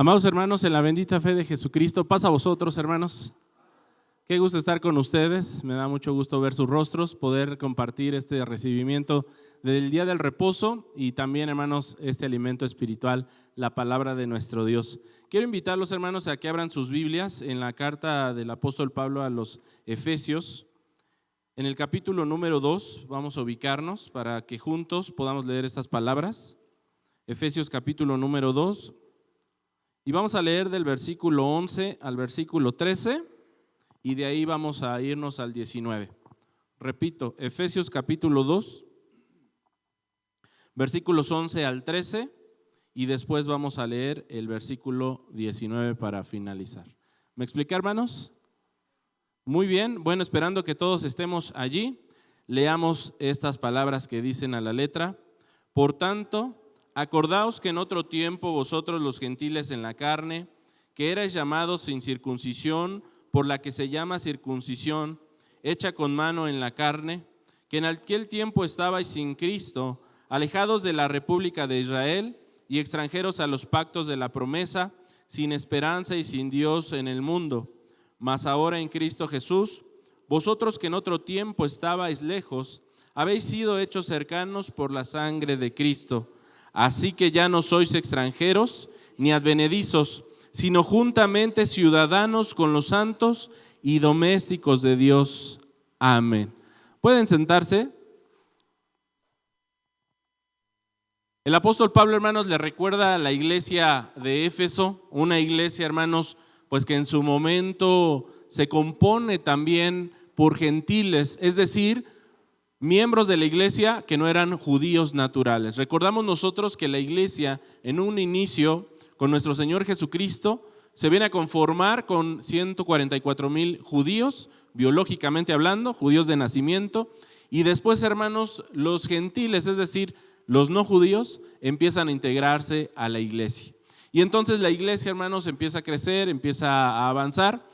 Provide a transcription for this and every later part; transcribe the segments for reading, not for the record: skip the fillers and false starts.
Amados hermanos, en la bendita fe de Jesucristo, paz a vosotros, hermanos. Qué gusto estar con ustedes, me da mucho gusto ver sus rostros, poder compartir este recibimiento del día del reposo y también, hermanos, este alimento espiritual, la palabra de nuestro Dios. Quiero invitarlos, hermanos, a que abran sus Biblias en la carta del apóstol Pablo a los Efesios. En el capítulo número 2 vamos a ubicarnos para que juntos podamos leer estas palabras. Efesios capítulo número 2. Y vamos a leer del versículo 11 al versículo 13 y de ahí vamos a irnos al 19. Repito, Efesios capítulo 2, versículos 11 al 13 y después vamos a leer el versículo 19 para finalizar. ¿Me explica, hermanos? Muy bien, bueno, esperando que todos estemos allí, leamos estas palabras que dicen a la letra. Por tanto, acordaos que en otro tiempo vosotros los gentiles en la carne, que erais llamados sin circuncisión, por la que se llama circuncisión, hecha con mano en la carne, que en aquel tiempo estabais sin Cristo, alejados de la república de Israel y extranjeros a los pactos de la promesa, sin esperanza y sin Dios en el mundo. Mas ahora en Cristo Jesús, vosotros que en otro tiempo estabais lejos, habéis sido hechos cercanos por la sangre de Cristo. Así que ya no sois extranjeros ni advenedizos, sino juntamente ciudadanos con los santos y domésticos de Dios. Amén. ¿Pueden sentarse? El apóstol Pablo, hermanos, le recuerda a la iglesia de Éfeso, una iglesia, hermanos, pues que en su momento se compone también por gentiles, es decir, miembros de la iglesia que no eran judíos naturales. Recordamos nosotros que la iglesia en un inicio con nuestro Señor Jesucristo se viene a conformar con 144,000 judíos, biológicamente hablando, judíos de nacimiento, y después, hermanos, los gentiles, es decir, los no judíos, empiezan a integrarse a la iglesia. Y entonces la iglesia, hermanos, empieza a crecer, empieza a avanzar,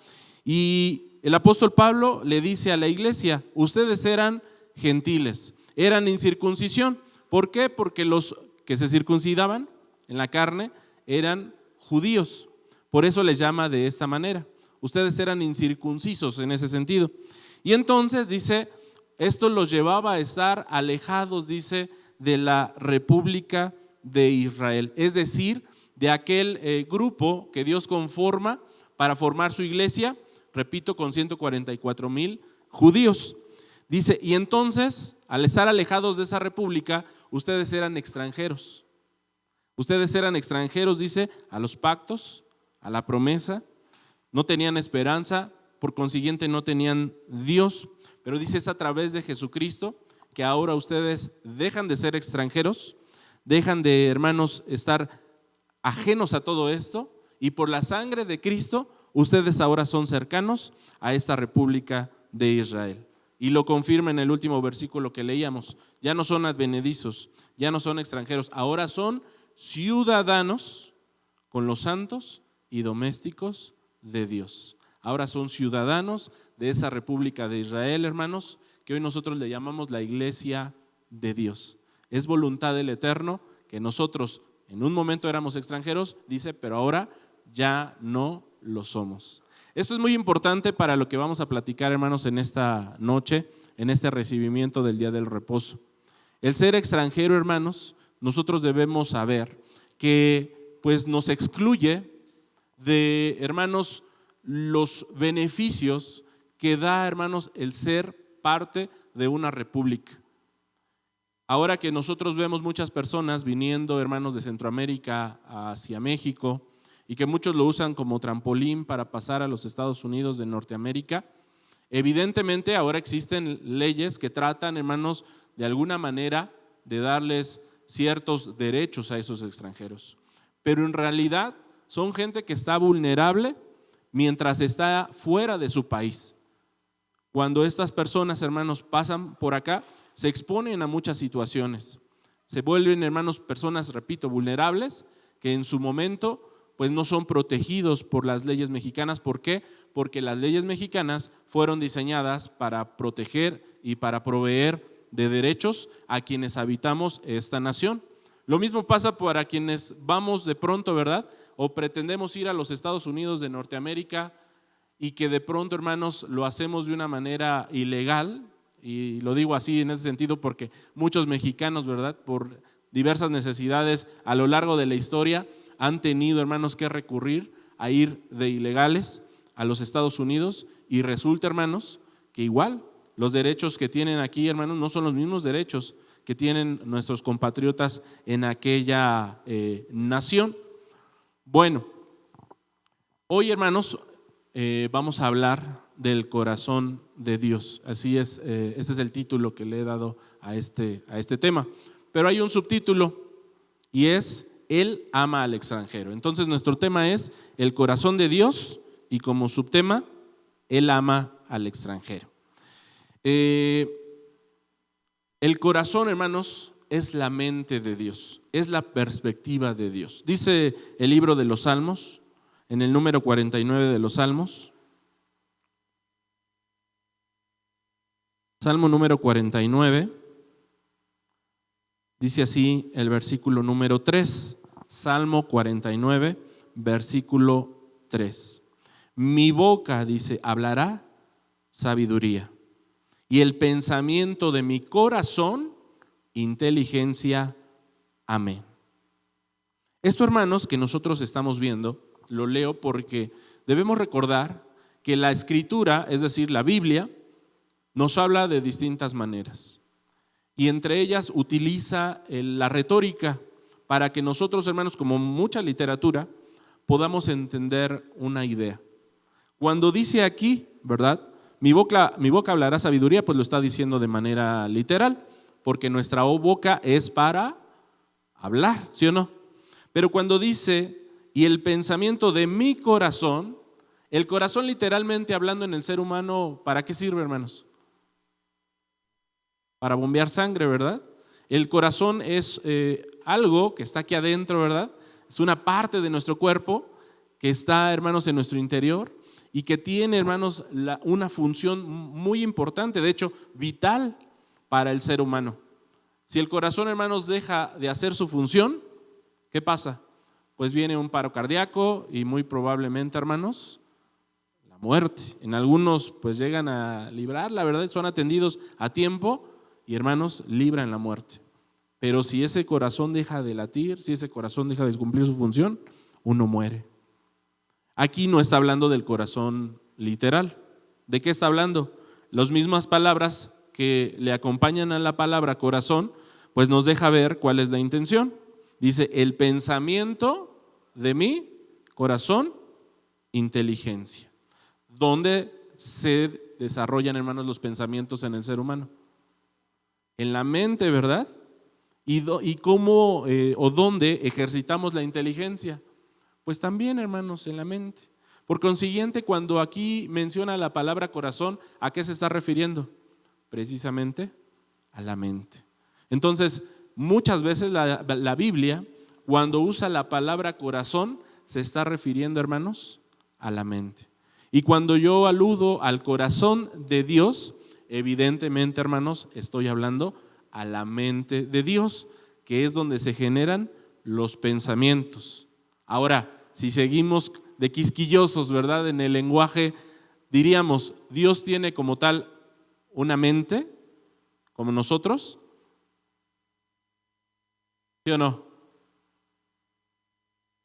y el apóstol Pablo le dice a la iglesia: ustedes eran gentiles, eran incircuncisión. ¿Por qué? Porque los que se circuncidaban en la carne eran judíos. Por eso les llama de esta manera. Ustedes eran incircuncisos en ese sentido. Y entonces dice, esto los llevaba a estar alejados, dice, de la República de Israel. Es decir, de aquel grupo que Dios conforma para formar su iglesia, repito, con 144,000 judíos. Dice, y entonces, al estar alejados de esa república, ustedes eran extranjeros. Ustedes eran extranjeros, dice, a los pactos, a la promesa, no tenían esperanza, por consiguiente no tenían Dios. Pero dice, es a través de Jesucristo que ahora ustedes dejan de ser extranjeros, dejan de, hermanos, estar ajenos a todo esto, y por la sangre de Cristo, ustedes ahora son cercanos a esta república de Israel. Y lo confirma en el último versículo que leíamos. Ya no son advenedizos, ya no son extranjeros, ahora son ciudadanos con los santos y domésticos de Dios. Ahora son ciudadanos de esa república de Israel, hermanos, que hoy nosotros le llamamos la iglesia de Dios. Es voluntad del Eterno que nosotros en un momento éramos extranjeros, dice, pero ahora ya no lo somos. Esto es muy importante para lo que vamos a platicar, hermanos, en esta noche, en este recibimiento del día del reposo. El ser extranjero, hermanos, nosotros debemos saber que pues nos excluye de, hermanos, los beneficios que da, hermanos, el ser parte de una república. Ahora que nosotros vemos muchas personas viniendo, hermanos, de Centroamérica hacia México, y que muchos lo usan como trampolín para pasar a los Estados Unidos de Norteamérica, evidentemente ahora existen leyes que tratan, hermanos, de alguna manera de darles ciertos derechos a esos extranjeros. Pero en realidad son gente que está vulnerable mientras está fuera de su país. Cuando estas personas, hermanos, pasan por acá, se exponen a muchas situaciones. Se vuelven, hermanos, personas, repito, vulnerables, que en su momento pues no son protegidos por las leyes mexicanas. ¿Por qué? Porque las leyes mexicanas fueron diseñadas para proteger y para proveer de derechos a quienes habitamos esta nación. Lo mismo pasa para quienes vamos de pronto, ¿verdad?, o pretendemos ir a los Estados Unidos de Norteamérica y que de pronto, hermanos, lo hacemos de una manera ilegal, y lo digo así en ese sentido porque muchos mexicanos, ¿verdad?, por diversas necesidades a lo largo de la historia han tenido, hermanos, que recurrir a ir de ilegales a los Estados Unidos, y resulta, hermanos, que igual los derechos que tienen aquí, hermanos, no son los mismos derechos que tienen nuestros compatriotas en aquella nación. Bueno, hoy, hermanos, vamos a hablar del corazón de Dios. Así es, este es el título que le he dado a este tema. Pero hay un subtítulo y es: Él ama al extranjero. Entonces nuestro tema es el corazón de Dios y como subtema, Él ama al extranjero. El corazón, hermanos, es la mente de Dios, es la perspectiva de Dios. Dice el libro de los Salmos, en el número 49 de los Salmos, Salmo número 49, dice así el versículo número 3, Salmo 49, versículo 3. Mi boca, dice, hablará sabiduría, y el pensamiento de mi corazón, inteligencia. Amén. Esto, hermanos, que nosotros estamos viendo, lo leo porque debemos recordar que la Escritura, es decir, la Biblia, nos habla de distintas maneras, y entre ellas utiliza la retórica para que nosotros, hermanos, como mucha literatura, podamos entender una idea. Cuando dice aquí, ¿verdad?, mi boca hablará sabiduría, pues lo está diciendo de manera literal, porque nuestra boca es para hablar, ¿sí o no? Pero cuando dice, y el pensamiento de mi corazón, el corazón, literalmente hablando en el ser humano, ¿para qué sirve, hermanos? Para bombear sangre, ¿verdad? El corazón es algo que está aquí adentro, ¿verdad? Es una parte de nuestro cuerpo que está, hermanos, en nuestro interior, y que tiene, hermanos, una función muy importante, de hecho, vital para el ser humano. Si el corazón, hermanos, deja de hacer su función, ¿qué pasa? Pues viene un paro cardíaco y muy probablemente, hermanos, la muerte. En algunos pues llegan a librar, la verdad, son atendidos a tiempo y, hermanos, libran la muerte. Pero si ese corazón deja de latir, si ese corazón deja de cumplir su función, uno muere. Aquí no está hablando del corazón literal. ¿De qué está hablando? Las mismas palabras que le acompañan a la palabra corazón, pues nos deja ver cuál es la intención. Dice, el pensamiento de mi corazón, inteligencia. ¿Dónde se desarrollan, hermanos, los pensamientos en el ser humano? En la mente, ¿verdad? ¿Y cómo o dónde ejercitamos la inteligencia? Pues también, hermanos, en la mente. Por consiguiente, cuando aquí menciona la palabra corazón, ¿a qué se está refiriendo? Precisamente a la mente. Entonces, muchas veces la Biblia, cuando usa la palabra corazón, se está refiriendo, hermanos, a la mente. Y cuando yo aludo al corazón de Dios, evidentemente, hermanos, estoy hablando a la mente de Dios, que es donde se generan los pensamientos. Ahora, si seguimos de quisquillosos, ¿verdad?, en el lenguaje, diríamos, ¿Dios tiene como tal una mente como nosotros? ¿Sí o no?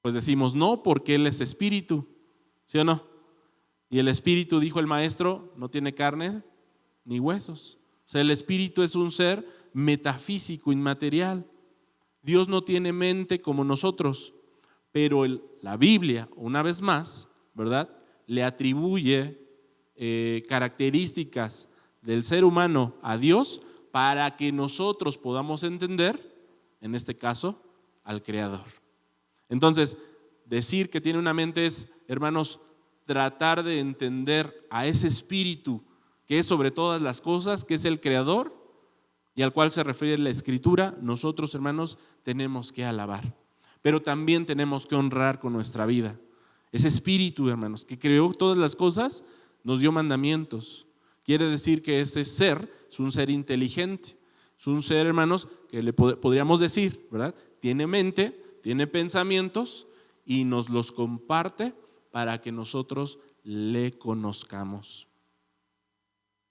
Pues decimos no, porque Él es espíritu, ¿sí o no? Y el espíritu, dijo el maestro, no tiene carne ni huesos. O sea, el espíritu es un ser metafísico, inmaterial. Dios no tiene mente como nosotros, pero la Biblia, una vez más, ¿verdad?, le atribuye características del ser humano a Dios para que nosotros podamos entender, en este caso, al Creador. Entonces, decir que tiene una mente es, hermanos, tratar de entender a ese espíritu que es sobre todas las cosas, que es el Creador y al cual se refiere la Escritura. Nosotros, hermanos, tenemos que alabar, pero también tenemos que honrar con nuestra vida. Ese espíritu, hermanos, que creó todas las cosas, nos dio mandamientos. Quiere decir que ese ser es un ser inteligente, es un ser, hermanos, que le podríamos decir, ¿verdad?, tiene mente, tiene pensamientos y nos los comparte para que nosotros le conozcamos.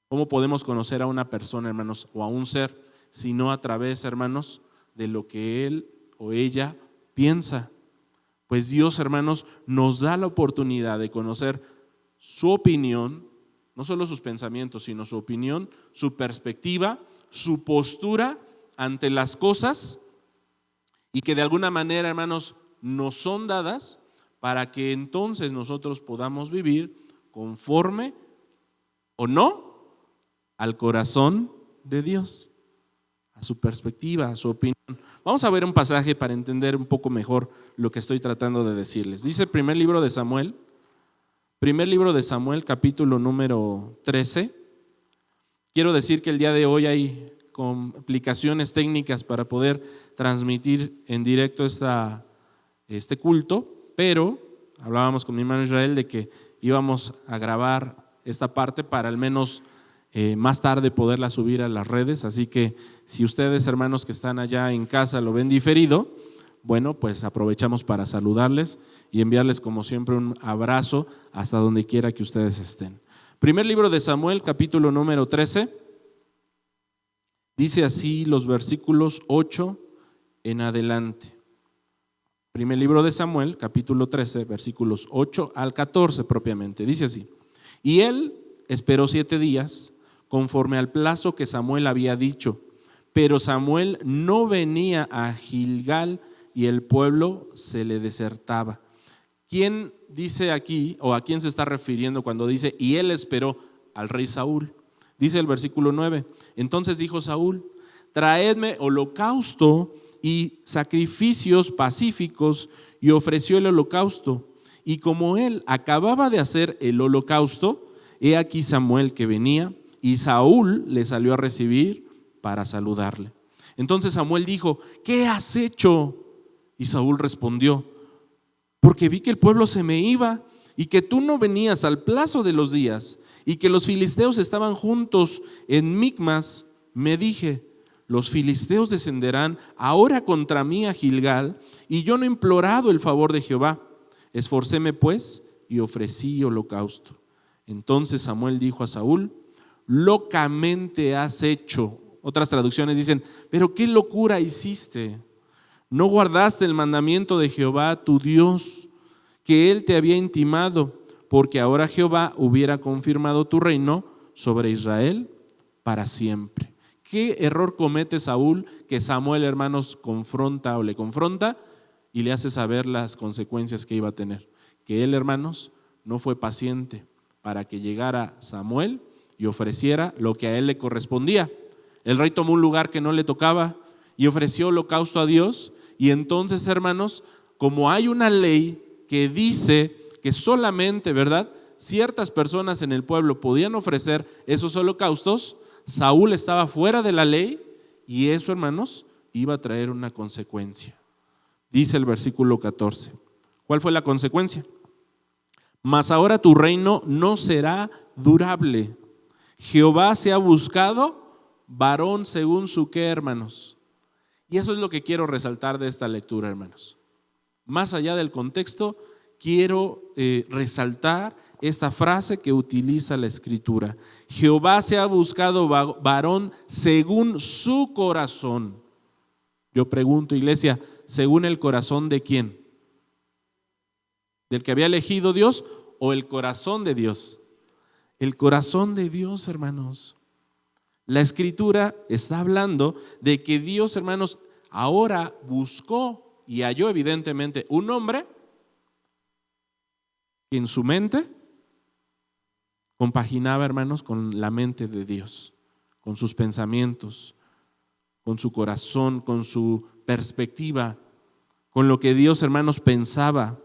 ¿Cómo podemos conocer a una persona, hermanos, o a un ser, sino a través, hermanos, de lo que él o ella piensa? Pues Dios, hermanos, nos da la oportunidad de conocer su opinión, no solo sus pensamientos, sino su opinión, su perspectiva, su postura ante las cosas, y que de alguna manera, hermanos, nos son dadas para que entonces nosotros podamos vivir conforme o no al corazón de Dios, a su perspectiva, a su opinión. Vamos a ver un pasaje para entender un poco mejor lo que estoy tratando de decirles. Dice el primer libro de Samuel, capítulo número 13. Quiero decir que el día de hoy hay complicaciones técnicas para poder transmitir en directo este culto, pero hablábamos con mi hermano Israel de que íbamos a grabar esta parte para al menos más tarde poderla subir a las redes. Así que si ustedes, hermanos que están allá en casa, lo ven diferido, bueno, pues aprovechamos para saludarles y enviarles como siempre un abrazo hasta donde quiera que ustedes estén. Primer libro de Samuel, capítulo número 13. Dice así los versículos 8 en adelante. Primer libro de Samuel, capítulo 13, versículos 8 al 14 propiamente. Dice así: y él esperó 7 días, conforme al plazo que Samuel había dicho, pero Samuel no venía a Gilgal y el pueblo se le desertaba. ¿Quién dice aquí, o a quién se está refiriendo cuando dice y él esperó? Al rey Saúl. Dice el versículo 9: entonces dijo Saúl: traedme holocausto y sacrificios pacíficos, y ofreció el holocausto. Y como él acababa de hacer el holocausto, he aquí Samuel que venía, y Saúl le salió a recibir para saludarle. Entonces Samuel dijo: ¿qué has hecho? Y Saúl respondió: porque vi que el pueblo se me iba, y que tú no venías al plazo de los días, y que los filisteos estaban juntos en Micmas. Me dije: los filisteos descenderán ahora contra mí a Gilgal, y yo no he implorado el favor de Jehová. Esforcéme pues y ofrecí holocausto. Entonces Samuel dijo a Saúl: locamente has hecho. Otras traducciones dicen: pero qué locura hiciste. No guardaste el mandamiento de Jehová tu Dios, que él te había intimado, porque ahora Jehová hubiera confirmado tu reino sobre Israel para siempre. ¿Qué error comete Saúl que Samuel, hermanos, le confronta y le hace saber las consecuencias que iba a tener? Que él, hermanos, no fue paciente para que llegara Samuel y ofreciera lo que a él le correspondía. El rey tomó un lugar que no le tocaba y ofreció holocausto a Dios. Y entonces, hermanos, como hay una ley que dice que solamente, ¿verdad?, ciertas personas en el pueblo podían ofrecer esos holocaustos, Saúl estaba fuera de la ley, y eso, hermanos, iba a traer una consecuencia. Dice el versículo 14. ¿Cuál fue la consecuencia? Mas ahora tu reino no será durable. Jehová se ha buscado varón según su qué, hermanos. Y eso es lo que quiero resaltar de esta lectura, hermanos. Más allá del contexto, quiero resaltar esta frase que utiliza la Escritura. Jehová se ha buscado varón según su corazón. Yo pregunto, iglesia, ¿según el corazón de quién? ¿Del que había elegido Dios o el corazón de Dios? El corazón de Dios, hermanos. La Escritura está hablando de que Dios, hermanos, ahora buscó y halló evidentemente un hombre que en su mente compaginaba, hermanos, con la mente de Dios, con sus pensamientos, con su corazón, con su perspectiva, con lo que Dios, hermanos, pensaba.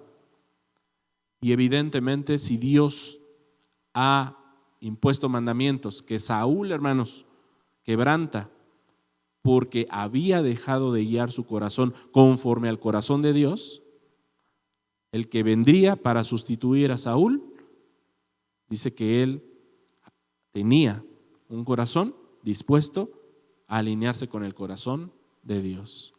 Y evidentemente, si Dios ha impuesto mandamientos que Saúl, hermanos, quebranta porque había dejado de guiar su corazón conforme al corazón de Dios, el que vendría para sustituir a Saúl dice que él tenía un corazón dispuesto a alinearse con el corazón de Dios.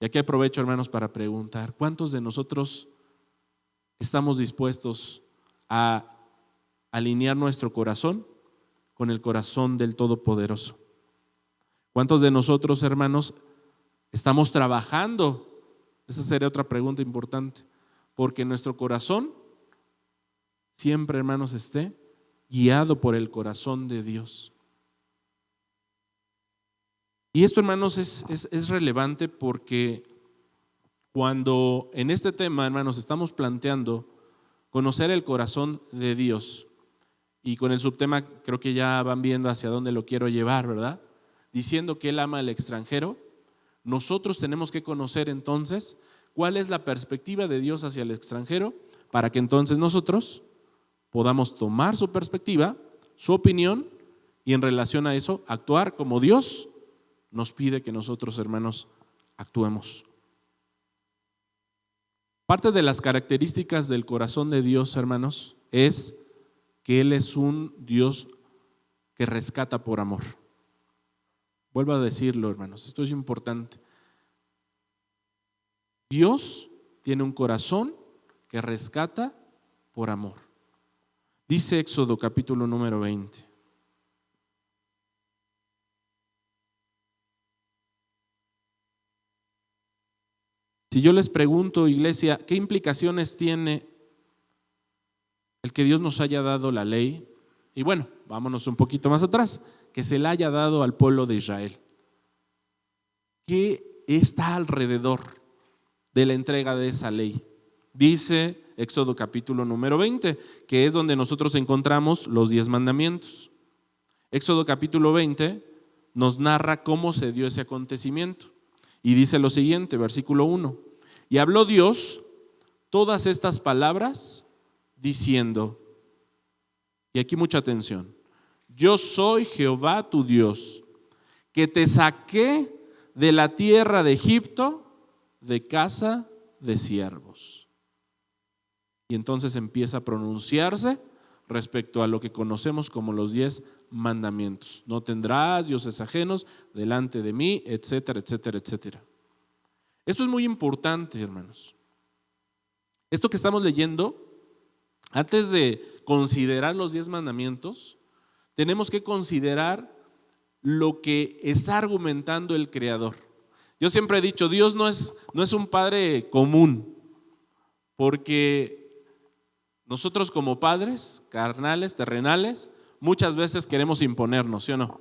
Y aquí aprovecho, hermanos, para preguntar, ¿cuántos de nosotros estamos dispuestos a alinear nuestro corazón con el corazón del Todopoderoso? ¿Cuántos de nosotros, hermanos, estamos trabajando? Esa sería otra pregunta importante, porque nuestro corazón siempre, hermanos, esté guiado por el corazón de Dios. Y esto, hermanos, es relevante porque cuando en este tema, hermanos, estamos planteando conocer el corazón de Dios, y con el subtema creo que ya van viendo hacia dónde lo quiero llevar, ¿verdad? Diciendo que Él ama al extranjero, nosotros tenemos que conocer entonces cuál es la perspectiva de Dios hacia el extranjero, para que entonces nosotros podamos tomar su perspectiva, su opinión, y en relación a eso actuar como Dios nos pide que nosotros, hermanos, actuemos. Parte de las características del corazón de Dios, hermanos, es que Él es un Dios que rescata por amor. Vuelvo a decirlo, hermanos, esto es importante. Dios tiene un corazón que rescata por amor. Dice Éxodo capítulo número 20. Si yo les pregunto, iglesia, ¿qué implicaciones tiene el que Dios nos haya dado la ley? Y bueno, vámonos un poquito más atrás, que se la haya dado al pueblo de Israel. ¿Qué está alrededor de la entrega de esa ley? Dice Éxodo capítulo número 20, que es donde nosotros encontramos los 10 mandamientos. Éxodo capítulo 20 nos narra cómo se dio ese acontecimiento. Y dice lo siguiente, versículo 1. Y habló Dios todas estas palabras diciendo, y aquí mucha atención, yo soy Jehová tu Dios, que te saqué de la tierra de Egipto, de casa de siervos. Y entonces empieza a pronunciarse respecto a lo que conocemos como los 10 mandamientos. No tendrás dioses ajenos delante de mí, etcétera, etcétera, etcétera. Esto es muy importante, hermanos. Esto que estamos leyendo, antes de considerar los 10 mandamientos, tenemos que considerar lo que está argumentando el Creador. Yo siempre he dicho, Dios no es un padre común, porque nosotros como padres carnales, terrenales, muchas veces queremos imponernos, ¿sí o no?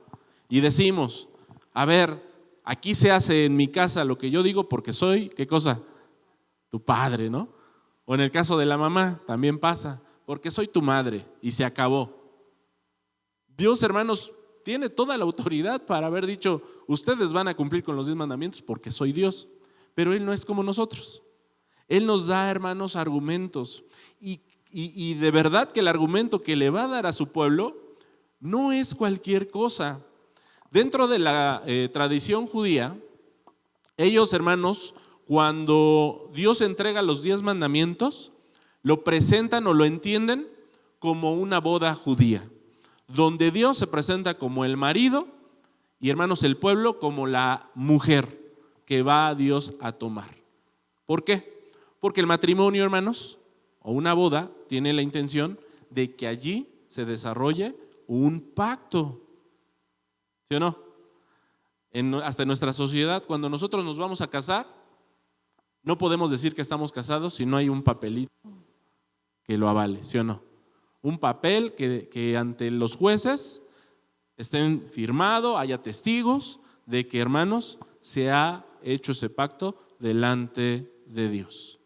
Y decimos, a ver, aquí se hace en mi casa lo que yo digo porque soy, ¿qué cosa? Tu padre, ¿no? O en el caso de la mamá también pasa, porque soy tu madre y se acabó. Dios, hermanos, tiene toda la autoridad para haber dicho, ustedes van a cumplir con los 10 mandamientos porque soy Dios, pero Él no es como nosotros. Él nos da, hermanos, argumentos y de verdad que el argumento que le va a dar a su pueblo no es cualquier cosa. Dentro de la tradición judía, ellos, hermanos, cuando Dios entrega los 10 mandamientos, lo presentan o lo entienden como una boda judía, donde Dios se presenta como el marido y, hermanos, el pueblo como la mujer que va a Dios a tomar. ¿Por qué? Porque el matrimonio, hermanos, o una boda, tiene la intención de que allí se desarrolle un pacto. ¿Sí o no? Hasta en nuestra sociedad, cuando nosotros nos vamos a casar, no podemos decir que estamos casados si no hay un papelito que lo avale, ¿sí o no? Un papel que ante los jueces estén firmado, haya testigos de que, hermanos, se ha hecho ese pacto delante de Dios.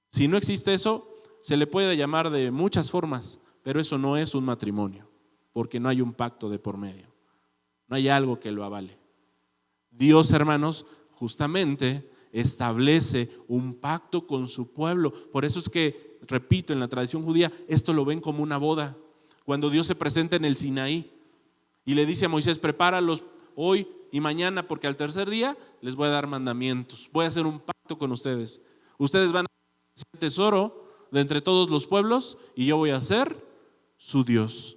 Si no existe eso, se le puede llamar de muchas formas, pero eso no es un matrimonio, porque no hay un pacto de por medio. No hay algo que lo avale. Dios, hermanos, justamente establece un pacto con su pueblo. Por eso es que, repito, en la tradición judía, esto lo ven como una boda. Cuando Dios se presenta en el Sinaí y le dice a Moisés, prepáralos hoy y mañana, porque al tercer día les voy a dar mandamientos. Voy a hacer un pacto con ustedes. Ustedes van a hacer el tesoro de entre todos los pueblos y yo voy a ser su Dios.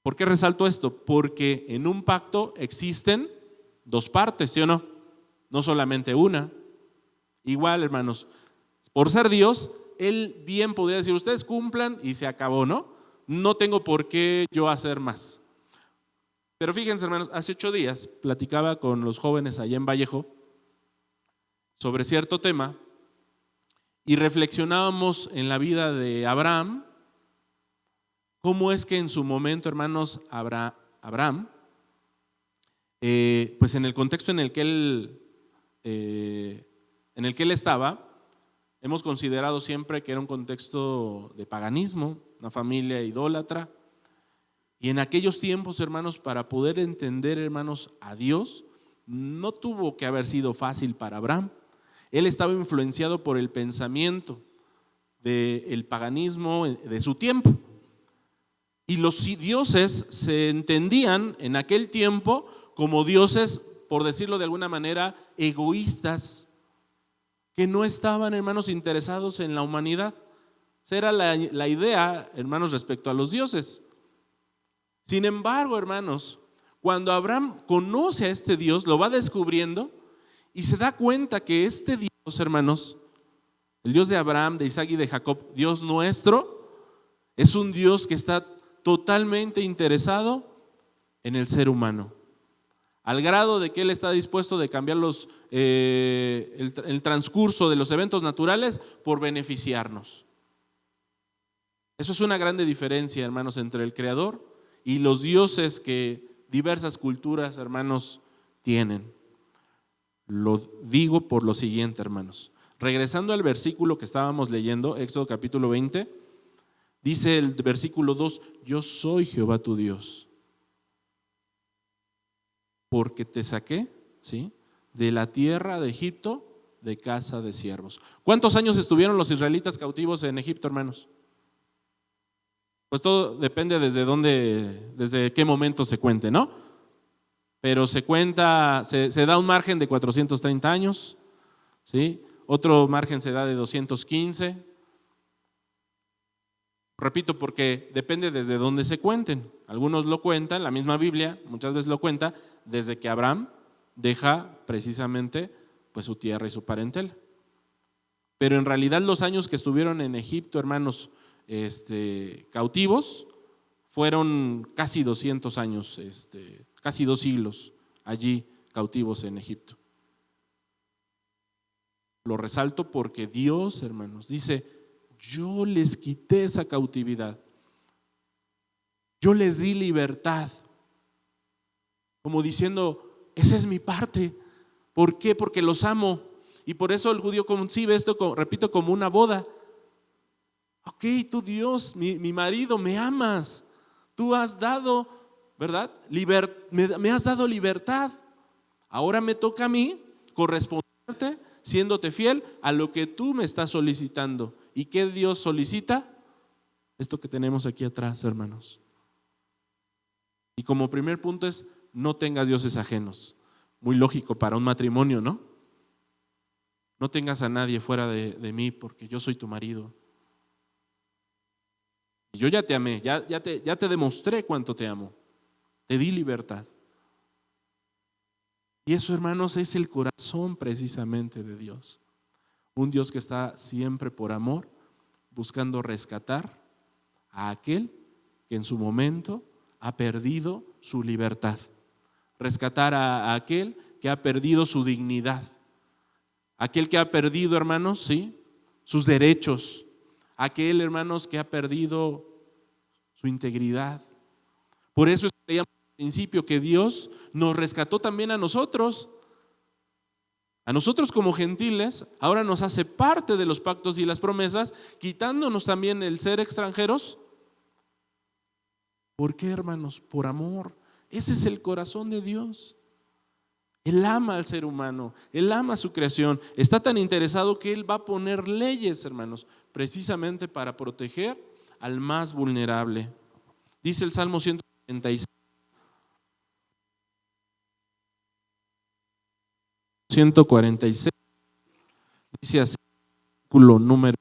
¿Por qué resalto esto? Porque en un pacto existen dos partes, ¿sí o no? no solamente una. Igual, hermanos, por ser Dios, Él bien podría decir, ustedes cumplan y se acabó, ¿no? No tengo por qué yo hacer más. Pero fíjense, hermanos, hace 8 días platicaba con los jóvenes allá en Vallejo sobre cierto tema y reflexionábamos en la vida de Abraham, cómo es que en su momento, hermanos, Abraham, pues en el contexto en el que él estaba, hemos considerado siempre que era un contexto de paganismo, una familia idólatra. Y en aquellos tiempos, hermanos, para poder entender, hermanos, a Dios, no tuvo que haber sido fácil para Abraham. Él estaba influenciado por el pensamiento del paganismo de su tiempo. Y los dioses se entendían en aquel tiempo como dioses, por decirlo de alguna manera, egoístas, que no estaban, hermanos, interesados en la humanidad. Esa era la idea, hermanos, respecto a los dioses. Sin embargo, hermanos, cuando Abraham conoce a este Dios, lo va descubriendo y se da cuenta que este Dios, hermanos, el Dios de Abraham, de Isaac y de Jacob, Dios nuestro, es un Dios que está totalmente interesado en el ser humano, al grado de que Él está dispuesto de cambiar el transcurso de los eventos naturales por beneficiarnos. Eso es una grande diferencia, hermanos, entre el Creador y los dioses que diversas culturas, hermanos, tienen. Lo digo por lo siguiente, hermanos. Regresando al versículo que estábamos leyendo, Éxodo capítulo 20, dice el versículo 2, yo soy Jehová tu Dios, porque te saqué, ¿sí?, de la tierra de Egipto, de casa de siervos. ¿Cuántos años estuvieron los israelitas cautivos en Egipto, hermanos? Pues todo depende desde qué momento se cuente, ¿no? Pero se cuenta, se da un margen de 430 años, ¿sí? Otro margen se da de 215. Repito, porque depende desde dónde se cuenten. Algunos lo cuentan, la misma Biblia muchas veces lo cuenta desde que Abraham deja precisamente pues su tierra y su parentela. Pero en realidad los años que estuvieron en Egipto, hermanos, cautivos, fueron casi 200 años, casi 2 siglos allí cautivos en Egipto. Lo resalto porque Dios, hermanos, dice, yo les quité esa cautividad, yo les di libertad, como diciendo, esa es mi parte. ¿Por qué? Porque los amo. Y por eso el judío concibe esto, repito, como una boda. Ok, tú Dios, mi marido, me amas, tú has dado, ¿verdad? Me has dado libertad. Ahora me toca a mí corresponderte, siéndote fiel a lo que tú me estás solicitando. ¿Y qué Dios solicita? Esto que tenemos aquí atrás, hermanos. Y como primer punto es, no tengas dioses ajenos. Muy lógico para un matrimonio, ¿no? No tengas a nadie fuera de mí porque yo soy tu marido. Y yo ya te amé, ya te demostré cuánto te amo. Te di libertad. Y eso, hermanos, es el corazón precisamente de Dios. Un Dios que está siempre por amor, buscando rescatar a aquel que en su momento ha perdido su libertad. Rescatar a aquel que ha perdido su dignidad. Aquel que ha perdido, hermanos, ¿sí?, sus derechos. Aquel, hermanos, que ha perdido su integridad. Por eso leíamos al principio que Dios nos rescató también a nosotros. A nosotros como gentiles, ahora nos hace parte de los pactos y las promesas, quitándonos también el ser extranjeros. ¿Por qué, hermanos? Por amor. Ese es el corazón de Dios. Él ama al ser humano, Él ama a su creación. Está tan interesado que Él va a poner leyes, hermanos, precisamente para proteger al más vulnerable. Dice el Salmo 146. 146. Dice así, versículo número,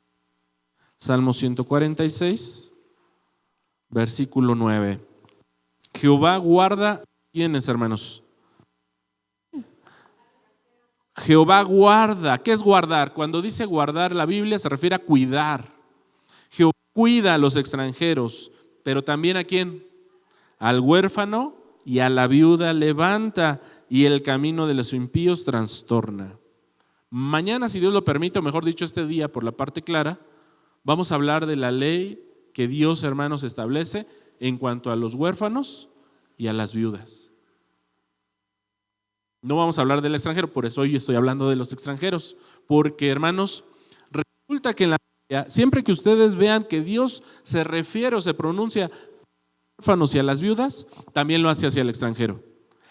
Salmo 146, versículo 9. Jehová guarda, ¿quiénes, hermanos? Jehová guarda. ¿Qué es guardar? Cuando dice guardar la Biblia se refiere a cuidar. Jehová cuida a los extranjeros, pero también ¿a quién? Al huérfano y a la viuda levanta, y el camino de los impíos trastorna. Mañana, si Dios lo permite, o mejor dicho este día por la parte clara, vamos a hablar de la ley que Dios, hermanos, establece en cuanto a los huérfanos y a las viudas. No vamos a hablar del extranjero, por eso hoy estoy hablando de los extranjeros, porque, hermanos, resulta que en la Biblia, siempre que ustedes vean que Dios se refiere o se pronuncia a los huérfanos y a las viudas, también lo hace hacia el extranjero.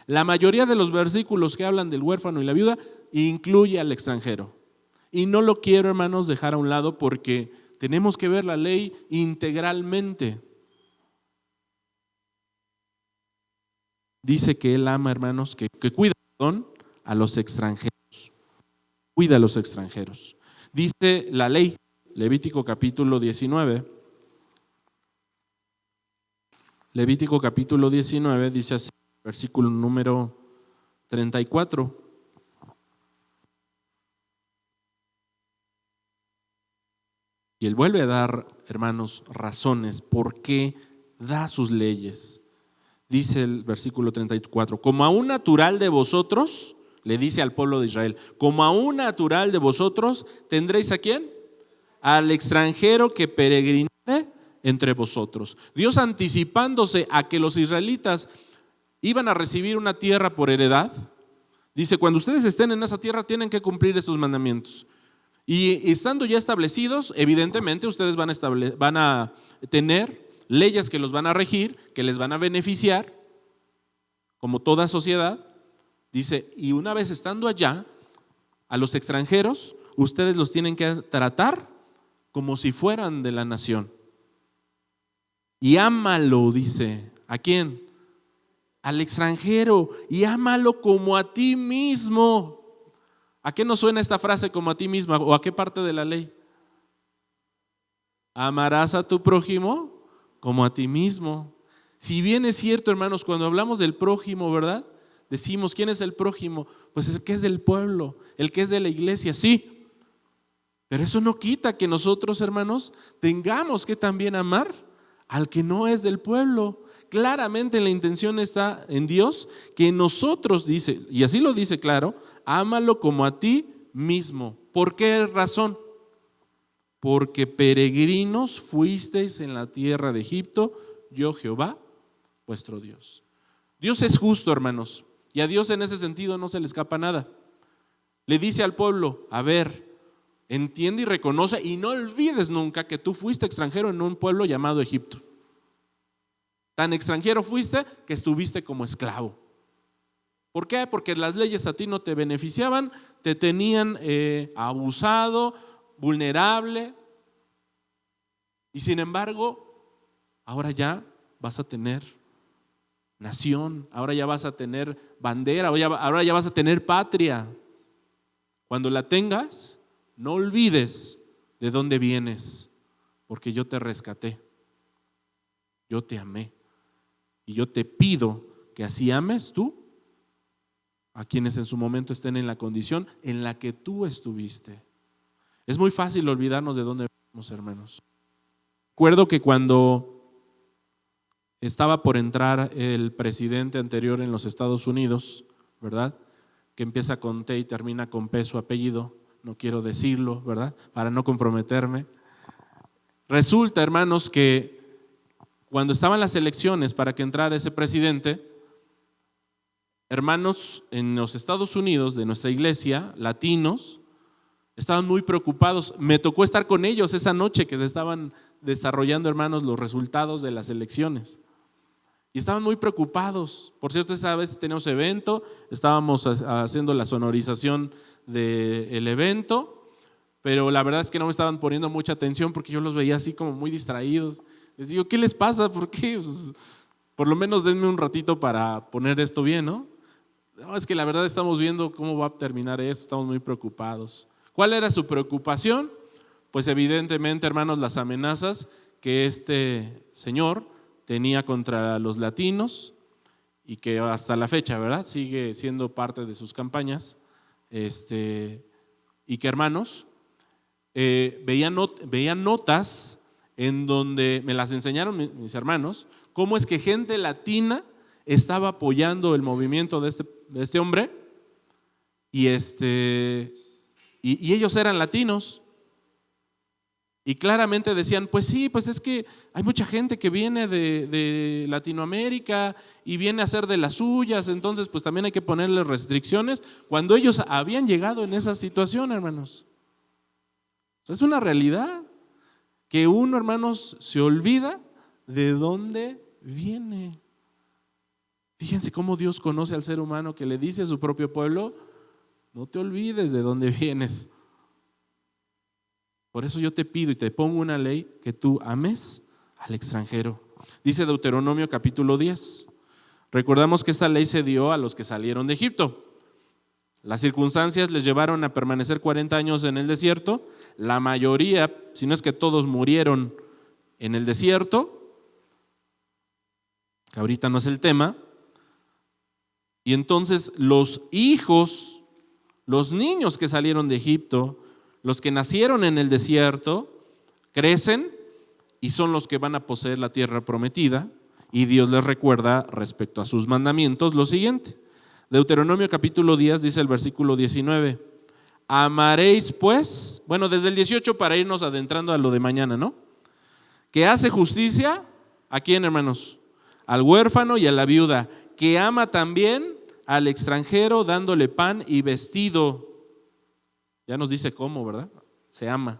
La mayoría de los versículos que hablan del huérfano y la viuda incluye al extranjero. Y no lo quiero, hermanos, dejar a un lado porque tenemos que ver la ley integralmente. Dice que Él ama, hermanos, que cuida a los extranjeros. Cuida a los extranjeros. Dice la ley, Levítico capítulo 19. Levítico capítulo 19 dice así, versículo número 34. Y Él vuelve a dar, hermanos, razones por qué da sus leyes. Dice el versículo 34, como a un natural de vosotros, le dice al pueblo de Israel, como a un natural de vosotros, ¿tendréis a quién? Al extranjero que peregrinare entre vosotros. Dios, anticipándose a que los israelitas iban a recibir una tierra por heredad, dice, cuando ustedes estén en esa tierra tienen que cumplir estos mandamientos. Y estando ya establecidos, evidentemente ustedes van a tener leyes que los van a regir, que les van a beneficiar, como toda sociedad. Dice, y una vez estando allá, a los extranjeros, ustedes los tienen que tratar como si fueran de la nación. Y ámalo, dice, ¿a quién? Al extranjero, y ámalo como a ti mismo. ¿A qué nos suena esta frase como a ti misma? ¿O a qué parte de la ley? Amarás a tu prójimo como a ti mismo. Si bien es cierto, hermanos, cuando hablamos del prójimo, ¿verdad? Decimos, ¿quién es el prójimo? Pues el que es del pueblo, el que es de la iglesia, sí. Pero eso no quita que nosotros, hermanos, tengamos que también amar al que no es del pueblo. Claramente la intención está en Dios, que nosotros, dice, y así lo dice claro, ámalo como a ti mismo. ¿Por qué razón? Porque peregrinos fuisteis en la tierra de Egipto, yo Jehová, vuestro Dios. Dios es justo, hermanos, y a Dios en ese sentido no se le escapa nada. Le dice al pueblo, a ver, entiende y reconoce y no olvides nunca que tú fuiste extranjero en un pueblo llamado Egipto. Tan extranjero fuiste que estuviste como esclavo. ¿Por qué? Porque las leyes a ti no te beneficiaban, te tenían abusado, vulnerable. Y sin embargo, ahora ya vas a tener nación, ahora ya vas a tener bandera, ahora ya vas a tener patria. Cuando la tengas, no olvides de dónde vienes, porque yo te rescaté, yo te amé. Y yo te pido que así ames tú a quienes en su momento estén en la condición en la que tú estuviste. Es muy fácil olvidarnos de dónde venimos, hermanos. Recuerdo que cuando estaba por entrar el presidente anterior en los Estados Unidos, ¿verdad? Que empieza con T y termina con P su apellido, no quiero decirlo, ¿verdad? Para no comprometerme. Resulta, hermanos, que cuando estaban las elecciones para que entrara ese presidente, hermanos en los Estados Unidos de nuestra iglesia, latinos, estaban muy preocupados. Me tocó estar con ellos esa noche que se estaban desarrollando, hermanos, los resultados de las elecciones. Y estaban muy preocupados. Por cierto, esa vez teníamos evento, estábamos haciendo la sonorización del evento, pero la verdad es que no me estaban poniendo mucha atención porque yo los veía así como muy distraídos. Les digo, ¿qué les pasa? ¿Por qué? Pues, por lo menos denme un ratito para poner esto bien, ¿no? No, es que la verdad estamos viendo cómo va a terminar esto, estamos muy preocupados. ¿Cuál era su preocupación? Pues evidentemente, hermanos, las amenazas que este señor tenía contra los latinos y que hasta la fecha, ¿verdad? Sigue siendo parte de sus campañas, y que hermanos, veía notas en donde me las enseñaron mis hermanos, cómo es que gente latina estaba apoyando el movimiento de este hombre y ellos eran latinos. Y claramente decían, pues sí, pues es que hay mucha gente que viene de Latinoamérica y viene a hacer de las suyas, entonces pues también hay que ponerle restricciones, cuando ellos habían llegado en esa situación, hermanos. O sea, es una realidad que uno, hermanos, se olvida de dónde viene. Fíjense cómo Dios conoce al ser humano, que le dice a su propio pueblo, no te olvides de dónde vienes. Por eso yo te pido y te pongo una ley que tú ames al extranjero. Dice Deuteronomio capítulo 10. Recordamos que esta ley se dio a los que salieron de Egipto. Las circunstancias les llevaron a permanecer 40 años en el desierto. La mayoría, si no es que todos, murieron en el desierto, que ahorita no es el tema. Y entonces los hijos, los niños que salieron de Egipto, los que nacieron en el desierto, crecen y son los que van a poseer la tierra prometida, y Dios les recuerda respecto a sus mandamientos lo siguiente. Deuteronomio capítulo 10 dice el versículo 19, amaréis pues, bueno, desde el 18 para irnos adentrando a lo de mañana, ¿no? Que hace justicia, ¿a quién, hermanos? Al huérfano y a la viuda, que ama también al extranjero dándole pan y vestido. Ya nos dice cómo, ¿verdad? Se ama.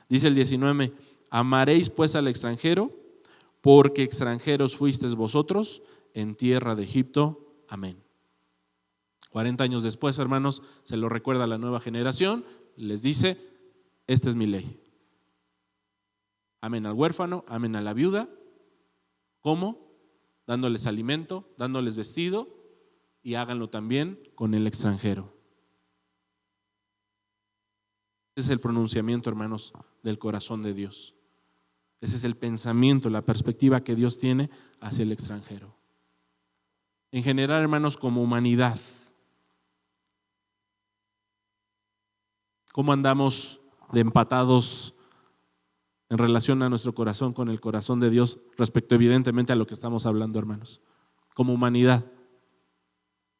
Dice el 19, amaréis pues al extranjero, porque extranjeros fuisteis vosotros en tierra de Egipto. Amén. 40 años después, hermanos, se lo recuerda a la nueva generación, les dice, esta es mi ley. Amen al huérfano, amen a la viuda. ¿Cómo? Dándoles alimento, dándoles vestido, y háganlo también con el extranjero. Ese es el pronunciamiento, hermanos, del corazón de Dios. Ese es el pensamiento, la perspectiva que Dios tiene hacia el extranjero. En general, hermanos, como humanidad, ¿cómo andamos de empatados en relación a nuestro corazón con el corazón de Dios respecto evidentemente a lo que estamos hablando, hermanos? Como humanidad,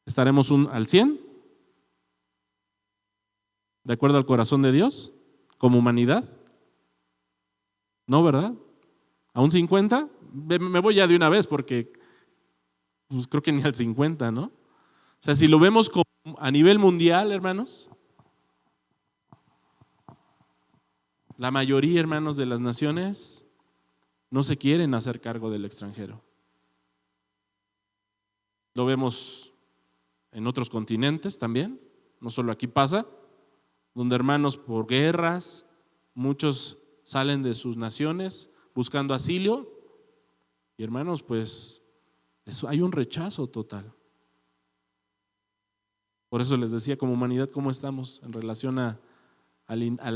¿estaremos al 100? ¿De acuerdo al corazón de Dios? ¿Como humanidad? No, ¿verdad? ¿A un 50? Me voy ya de una vez porque pues creo que ni al 50, ¿no? O sea, si lo vemos a nivel mundial, hermanos, la mayoría, hermanos, de las naciones no se quieren hacer cargo del extranjero. Lo vemos en otros continentes también, no solo aquí pasa, donde, hermanos, por guerras, muchos salen de sus naciones buscando asilo, y hermanos, pues hay un rechazo total. Por eso les decía, como humanidad, ¿cómo estamos en relación al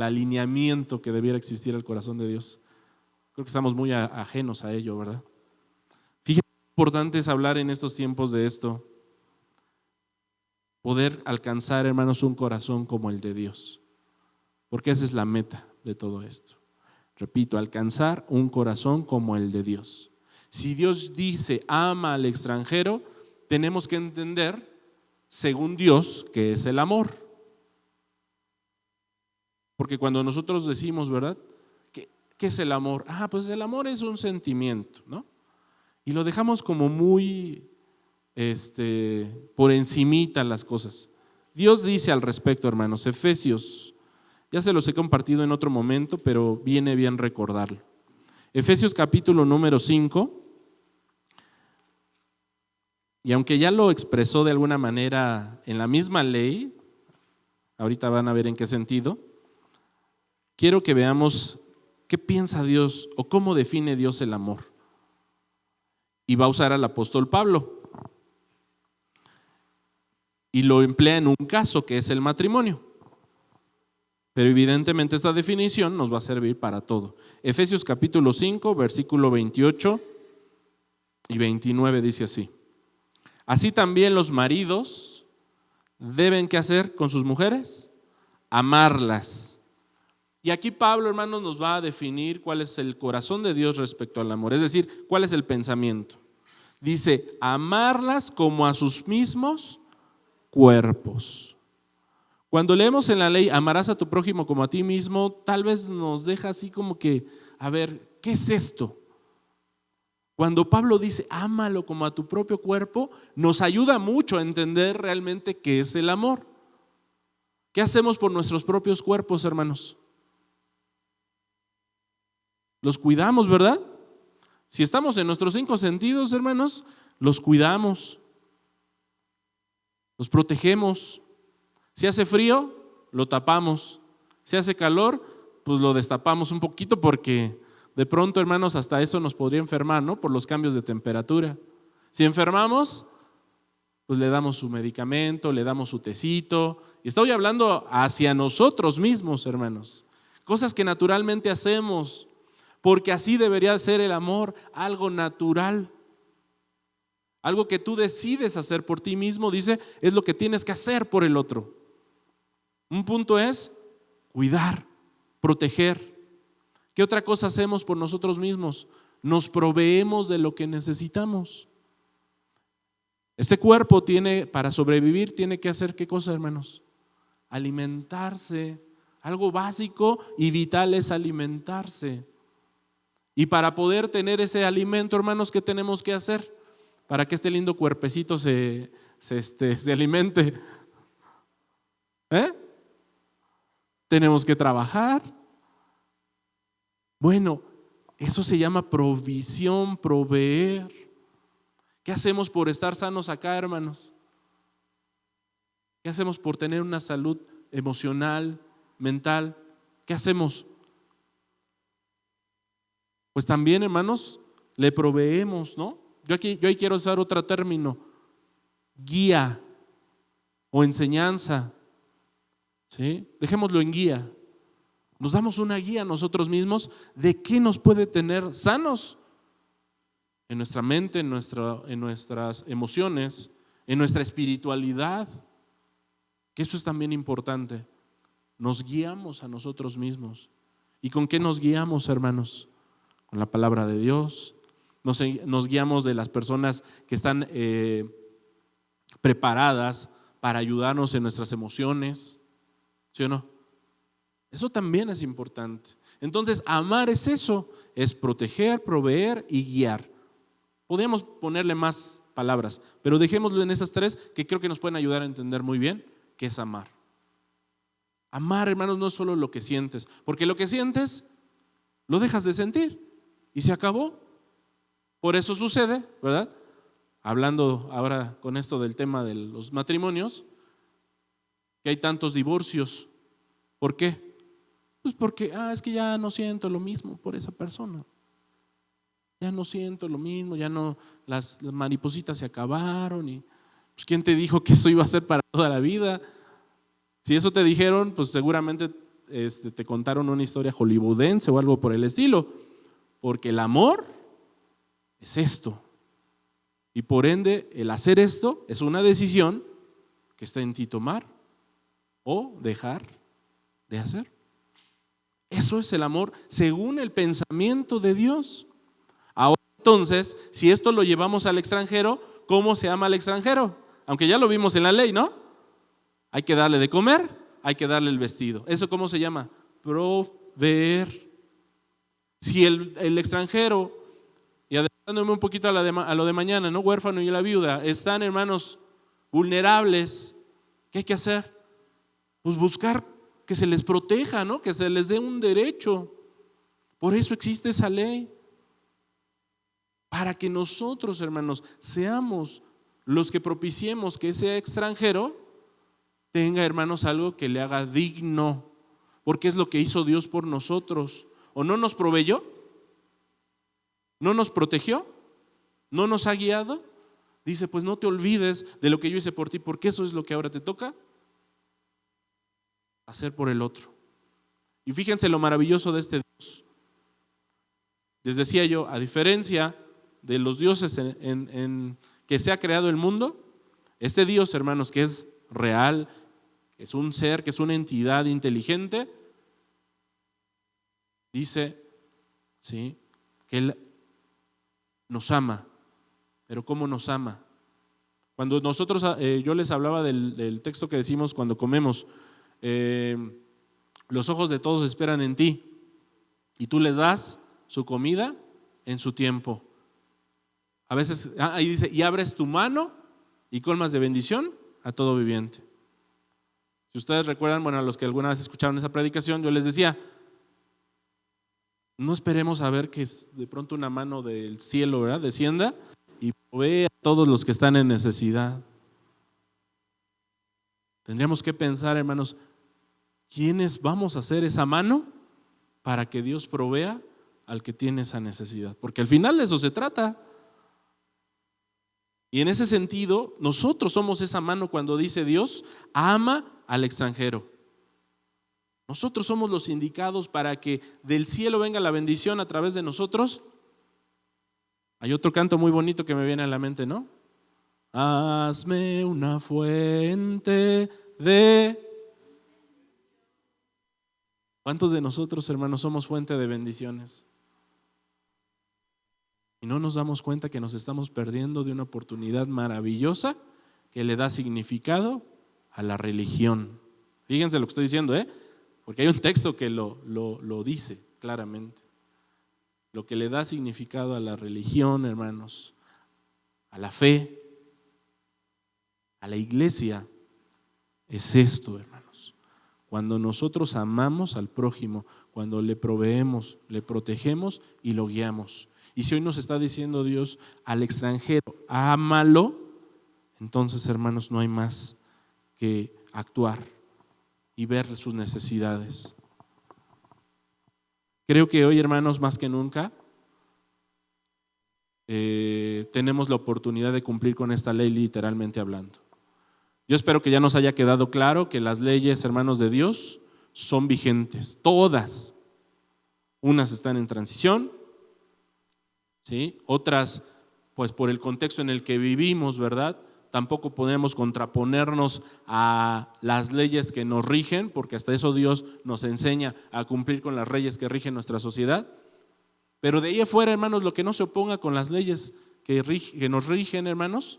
alineamiento que debiera existir al corazón de Dios? Creo que estamos muy ajenos a ello, ¿verdad? Fíjense qué importante es hablar en estos tiempos de esto, poder alcanzar, hermanos, un corazón como el de Dios, porque esa es la meta de todo esto. Repito, alcanzar un corazón como el de Dios. Si Dios dice ama al extranjero, tenemos que entender, según Dios, que es el amor. Porque cuando nosotros decimos, ¿verdad? ¿Qué es el amor? Pues el amor es un sentimiento, ¿no? Y lo dejamos como muy por encimita las cosas. Dios dice al respecto, hermanos, Efesios, ya se los he compartido en otro momento, pero viene bien recordarlo. Efesios capítulo número 5, y aunque ya lo expresó de alguna manera en la misma ley, ahorita van a ver en qué sentido, quiero que veamos qué piensa Dios o cómo define Dios el amor. Y va a usar al apóstol Pablo. Y lo emplea en un caso que es el matrimonio. Pero evidentemente esta definición nos va a servir para todo. Efesios capítulo 5, versículo 28 y 29 dice así. Así también los maridos deben ¿qué hacer con sus mujeres? Amarlas. Y aquí Pablo, hermanos, nos va a definir cuál es el corazón de Dios respecto al amor, es decir, cuál es el pensamiento. Dice, amarlas como a sus mismos cuerpos. Cuando leemos en la ley, amarás a tu prójimo como a ti mismo, tal vez nos deja así como que, a ver, ¿qué es esto? Cuando Pablo dice, ámalo como a tu propio cuerpo, nos ayuda mucho a entender realmente qué es el amor. ¿Qué hacemos por nuestros propios cuerpos, hermanos? Los cuidamos, ¿verdad? Si estamos en nuestros 5 sentidos, hermanos, los cuidamos, los protegemos. Si hace frío, lo tapamos. Si hace calor, pues lo destapamos un poquito porque de pronto, hermanos, hasta eso nos podría enfermar, ¿no? Por los cambios de temperatura. Si enfermamos, pues le damos su medicamento, le damos su tecito. Y estoy hablando hacia nosotros mismos, hermanos. Cosas que naturalmente hacemos, porque así debería ser el amor, algo natural. Algo que tú decides hacer por ti mismo, dice, es lo que tienes que hacer por el otro. Un punto es cuidar, proteger. ¿Qué otra cosa hacemos por nosotros mismos? Nos proveemos de lo que necesitamos. Este cuerpo para sobrevivir, tiene que hacer ¿qué cosa, hermanos? Alimentarse. Algo básico y vital es alimentarse. Y para poder tener ese alimento, hermanos, ¿qué tenemos que hacer? Para que este lindo cuerpecito se alimente. Tenemos que trabajar. Bueno, eso se llama provisión, proveer. ¿Qué hacemos por estar sanos acá, hermanos? ¿Qué hacemos por tener una salud emocional, mental? ¿Qué hacemos? Pues también, hermanos, le proveemos, ¿no? Yo ahí quiero usar otro término, guía o enseñanza, ¿sí? Dejémoslo en guía. Nos damos una guía a nosotros mismos de qué nos puede tener sanos en nuestra mente, en nuestras emociones, en nuestra espiritualidad, que eso es también importante. Nos guiamos a nosotros mismos. ¿Y con qué nos guiamos, hermanos? Con la palabra de Dios. Nos guiamos de las personas que están preparadas para ayudarnos en nuestras emociones, ¿sí o no? Eso también es importante. Entonces, amar es eso, es proteger, proveer y guiar. Podríamos ponerle más palabras, pero dejémoslo en esas 3 que creo que nos pueden ayudar a entender muy bien qué es amar. Amar, hermanos, no es solo lo que sientes, porque lo que sientes lo dejas de sentir y se acabó. Por eso sucede, ¿verdad? Hablando ahora con esto del tema de los matrimonios, que hay tantos divorcios. ¿Por qué? Pues porque, es que ya no siento lo mismo por esa persona. Ya no siento lo mismo, ya no, las maripositas se acabaron y pues ¿quién te dijo que eso iba a ser para toda la vida? Si eso te dijeron, pues seguramente te contaron una historia hollywoodense o algo por el estilo, porque el amor es esto. Y por ende, el hacer esto es una decisión que está en ti tomar o dejar de hacer. Eso es el amor según el pensamiento de Dios. Ahora entonces, si esto lo llevamos al extranjero, ¿cómo se ama al extranjero? Aunque ya lo vimos en la ley, ¿no? Hay que darle de comer, hay que darle el vestido. ¿Eso cómo se llama? Proveer. Si el extranjero, y adelantándome un poquito a lo de mañana, ¿no? Huérfano y la viuda, están, hermanos, vulnerables. ¿Qué hay que hacer? Pues buscar que se les proteja, ¿no? Que se les dé un derecho. Por eso existe esa ley. Para que nosotros, hermanos, seamos los que propiciemos que ese extranjero tenga, hermanos, algo que le haga digno, porque es lo que hizo Dios por nosotros. ¿O no nos proveyó? ¿No nos protegió? ¿No nos ha guiado? Dice, pues no te olvides de lo que yo hice por ti, porque eso es lo que ahora te toca hacer por el otro. Y fíjense lo maravilloso de este Dios. Les decía yo, a diferencia de los dioses en que se ha creado el mundo, este Dios, hermanos, que es real, que es un ser, que es una entidad inteligente, dice, ¿sí?, que Él nos ama. Pero ¿cómo nos ama? Cuando nosotros, yo les hablaba del texto que decimos cuando comemos, los ojos de todos esperan en ti y tú les das su comida en su tiempo. A veces, ahí dice, y abres tu mano y colmas de bendición a todo viviente. Si ustedes recuerdan, bueno, a los que alguna vez escucharon esa predicación, yo les decía, no esperemos a ver que de pronto una mano del cielo, ¿verdad?, descienda y provee a todos los que están en necesidad. Tendríamos que pensar, hermanos, ¿quiénes vamos a hacer esa mano para que Dios provea al que tiene esa necesidad? Porque al final de eso se trata. Y en ese sentido, nosotros somos esa mano cuando dice Dios, ama al extranjero. Nosotros somos los indicados para que del cielo venga la bendición a través de nosotros. Hay otro canto muy bonito que me viene a la mente, ¿no? Hazme una fuente de... ¿Cuántos de nosotros, hermanos, somos fuente de bendiciones? Y no nos damos cuenta que nos estamos perdiendo de una oportunidad maravillosa que le da significado a la religión. Fíjense lo que estoy diciendo, porque hay un texto que lo dice claramente. Lo que le da significado a la religión, hermanos, a la fe, a la iglesia, es esto, hermanos. Cuando nosotros amamos al prójimo, cuando le proveemos, le protegemos y lo guiamos. Y si hoy nos está diciendo Dios al extranjero, ámalo, entonces, hermanos, no hay más que actuar y ver sus necesidades. Creo que hoy, hermanos, más que nunca, tenemos la oportunidad de cumplir con esta ley, literalmente hablando. Yo espero que ya nos haya quedado claro que las leyes, hermanos de Dios, son vigentes, todas. Unas están en transición, ¿sí? Otras, pues por el contexto en el que vivimos, ¿verdad?, tampoco podemos contraponernos a las leyes que nos rigen, porque hasta eso Dios nos enseña a cumplir con las leyes que rigen nuestra sociedad. Pero de ahí afuera, hermanos, lo que no se oponga con las leyes que nos rigen, hermanos,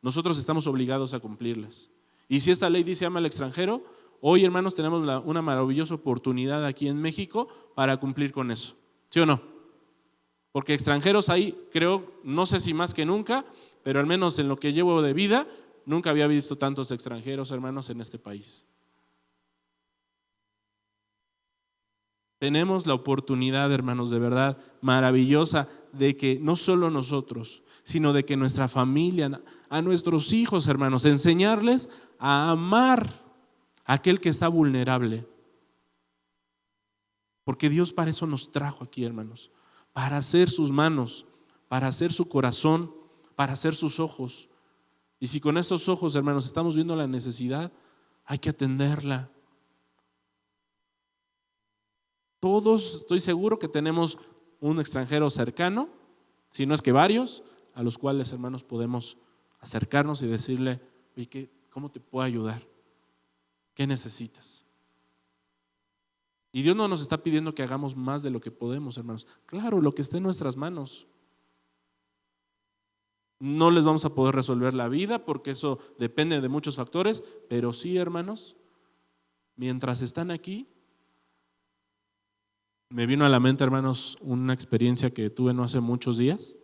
nosotros estamos obligados a cumplirlas. Y si esta ley dice ama al extranjero, hoy, hermanos, tenemos una maravillosa oportunidad aquí en México para cumplir con eso. ¿Sí o no? Porque extranjeros hay, creo, no sé si más que nunca, pero al menos en lo que llevo de vida, nunca había visto tantos extranjeros, hermanos, en este país. Tenemos la oportunidad, hermanos, de verdad maravillosa de que no solo nosotros, sino de que nuestra familia, a nuestros hijos, hermanos, enseñarles a amar a aquel que está vulnerable. Porque Dios para eso nos trajo aquí, hermanos, para hacer sus manos, para hacer su corazón, para hacer sus ojos. Y si con estos ojos, hermanos, estamos viendo la necesidad, hay que atenderla. Todos, estoy seguro que tenemos un extranjero cercano, si no es que varios, a los cuales, hermanos, podemos acercarnos y decirle, oye, ¿cómo te puedo ayudar? ¿Qué necesitas? Y Dios no nos está pidiendo que hagamos más de lo que podemos, hermanos. Claro, lo que esté en nuestras manos. No les vamos a poder resolver la vida porque eso depende de muchos factores, pero sí, hermanos, mientras están aquí, me vino a la mente, hermanos, una experiencia que tuve no hace muchos días.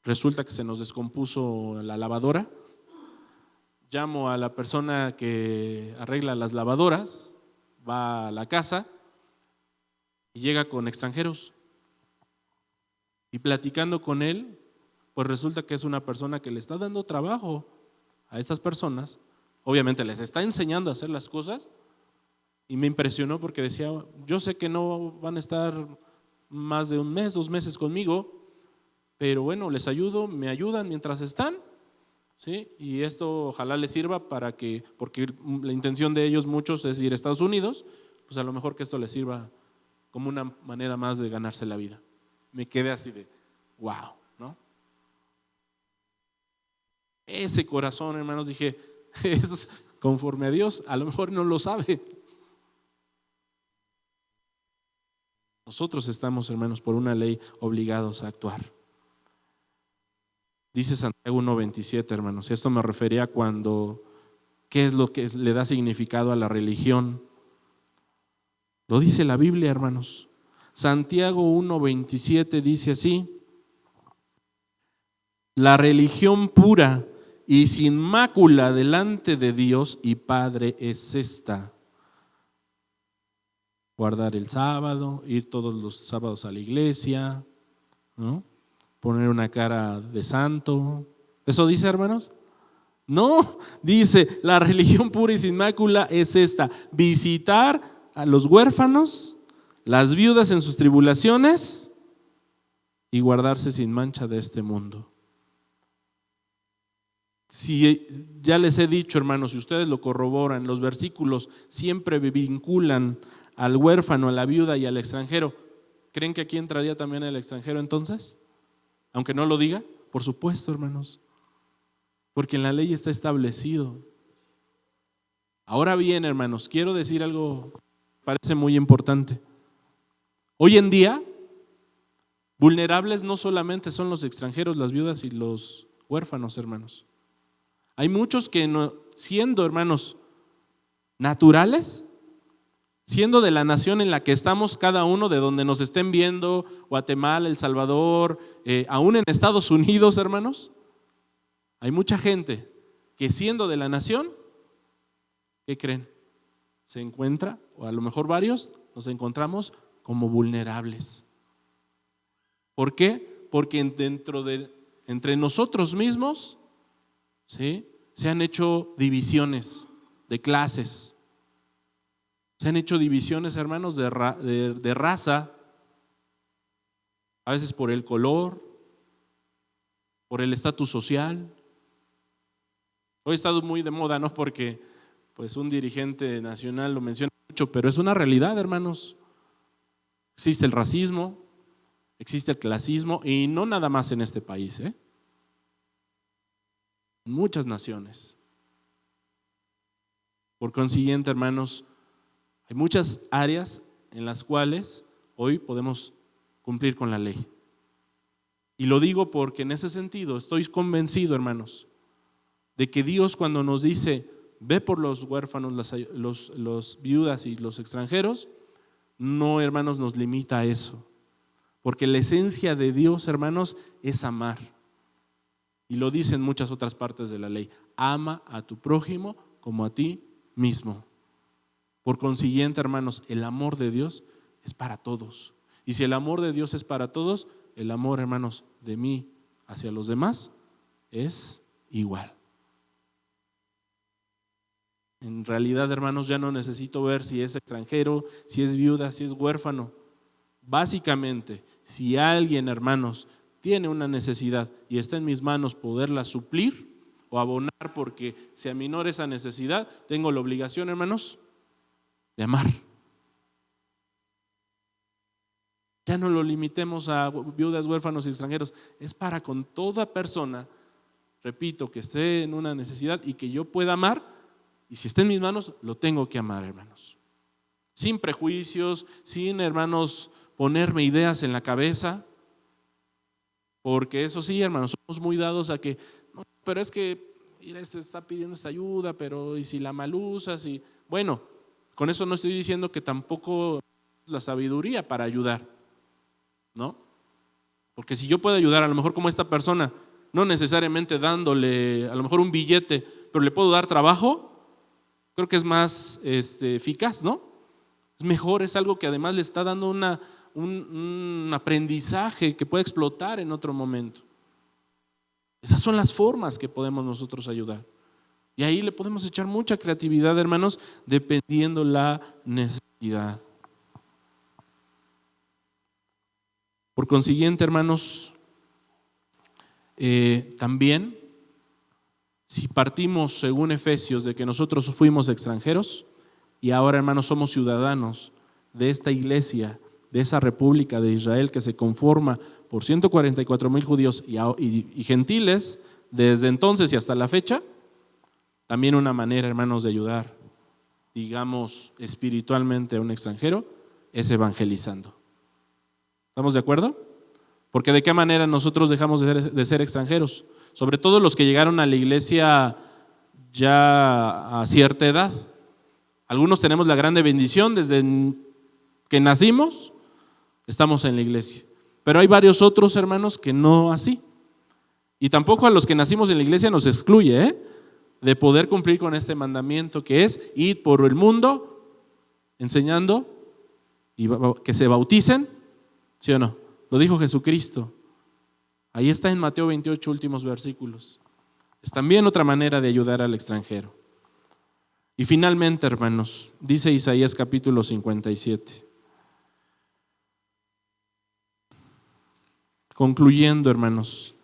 Resulta que se nos descompuso la lavadora. Llamo a la persona que arregla las lavadoras, va a la casa y llega con extranjeros. Y platicando con él, pues resulta que es una persona que le está dando trabajo a estas personas. Obviamente les está enseñando a hacer las cosas. Y me impresionó porque decía, yo sé que no van a estar más de un mes, 2 meses conmigo, pero bueno, les ayudo, me ayudan mientras están, ¿sí? Y esto ojalá les sirva para que, porque la intención de ellos muchos es ir a Estados Unidos, pues a lo mejor que esto les sirva como una manera más de ganarse la vida. Me quedé así de, wow, ¿no? Ese corazón, hermanos, dije, es conforme a Dios, a lo mejor no lo sabe. Nosotros estamos, hermanos, por una ley obligados a actuar. Dice Santiago 1:27, hermanos, esto me refería cuando, ¿qué es lo que le da significado a la religión? Lo dice la Biblia, hermanos. Santiago 1:27 dice así: la religión pura y sin mácula delante de Dios y Padre es esta: guardar el sábado, ir todos los sábados a la iglesia, ¿no? Poner una cara de santo. ¿Eso dice, hermanos? No, dice, la religión pura y sin mácula es esta: visitar a los huérfanos, las viudas en sus tribulaciones y guardarse sin mancha de este mundo. Si ya les he dicho, hermanos, si ustedes lo corroboran, los versículos siempre vinculan al huérfano, a la viuda y al extranjero. ¿Creen que aquí entraría también el extranjero entonces? Aunque no lo diga, por supuesto, hermanos, porque en la ley está establecido. Ahora bien, hermanos, quiero decir algo que parece muy importante. Hoy en día, vulnerables no solamente son los extranjeros, las viudas y los huérfanos, hermanos. Hay muchos que no, siendo, hermanos, naturales, siendo de la nación en la que estamos cada uno, de donde nos estén viendo, Guatemala, El Salvador, aún en Estados Unidos, hermanos, hay mucha gente que siendo de la nación, ¿qué creen? Se encuentra, o a lo mejor varios, nos encontramos como vulnerables. ¿Por qué? Porque entre nosotros mismos, ¿sí?, se han hecho divisiones de clases. Se han hecho divisiones, hermanos, de raza, a veces por el color, por el estatus social. Hoy ha estado muy de moda, ¿no? Porque pues un dirigente nacional lo menciona mucho, pero es una realidad, hermanos. Existe el racismo, existe el clasismo, y no nada más en este país, en muchas naciones. Por consiguiente, hermanos, hay muchas áreas en las cuales hoy podemos cumplir con la ley. Y lo digo porque en ese sentido estoy convencido, hermanos, de que Dios, cuando nos dice ve por los huérfanos, los viudas y los extranjeros, no, hermanos, nos limita a eso. Porque la esencia de Dios, hermanos, es amar. Y lo dice en muchas otras partes de la ley: ama a tu prójimo como a ti mismo. Por consiguiente, hermanos, el amor de Dios es para todos. Y si el amor de Dios es para todos, el amor, hermanos, de mí hacia los demás es igual. En realidad, hermanos, ya no necesito ver si es extranjero, si es viuda, si es huérfano. Básicamente, si alguien, hermanos, tiene una necesidad y está en mis manos poderla suplir o abonar porque se aminora esa necesidad, tengo la obligación, hermanos, de amar. Ya no lo limitemos a viudas, huérfanos y extranjeros. Es para con toda persona, repito, que esté en una necesidad y que yo pueda amar. Y si está en mis manos, lo tengo que amar, hermanos. Sin prejuicios, sin, hermanos, ponerme ideas en la cabeza. Porque eso sí, hermanos, somos muy dados a que, no, pero es que, mira, este está pidiendo esta ayuda, pero ¿y si la mal usas? Y, bueno, con eso no estoy diciendo que tampoco la sabiduría para ayudar, ¿no? Porque si yo puedo ayudar, a lo mejor como esta persona, no necesariamente dándole a lo mejor un billete, pero le puedo dar trabajo, creo que es más eficaz, ¿no? Es mejor, es algo que además le está dando un aprendizaje que puede explotar en otro momento. Esas son las formas que podemos nosotros ayudar. Y ahí le podemos echar mucha creatividad, hermanos, dependiendo la necesidad. Por consiguiente, hermanos, también, si partimos según Efesios de que nosotros fuimos extranjeros y ahora, hermanos, somos ciudadanos de esta iglesia, de esa república de Israel que se conforma por 144,000 judíos y gentiles desde entonces y hasta la fecha, También una manera, hermanos, de ayudar, digamos, espiritualmente a un extranjero es evangelizando. ¿Estamos de acuerdo? Porque ¿de qué manera nosotros dejamos de ser extranjeros? Sobre todo los que llegaron a la iglesia ya a cierta edad. Algunos tenemos la grande bendición desde que nacimos, estamos en la iglesia. Pero hay varios otros hermanos que no así. Y tampoco a los que nacimos en la iglesia nos excluye de poder cumplir con este mandamiento que es ir por el mundo enseñando y que se bauticen, ¿sí o no? Lo dijo Jesucristo. Ahí está en Mateo 28, últimos versículos. Es también otra manera de ayudar al extranjero. Y finalmente, hermanos, dice Isaías capítulo 57. Concluyendo, hermanos,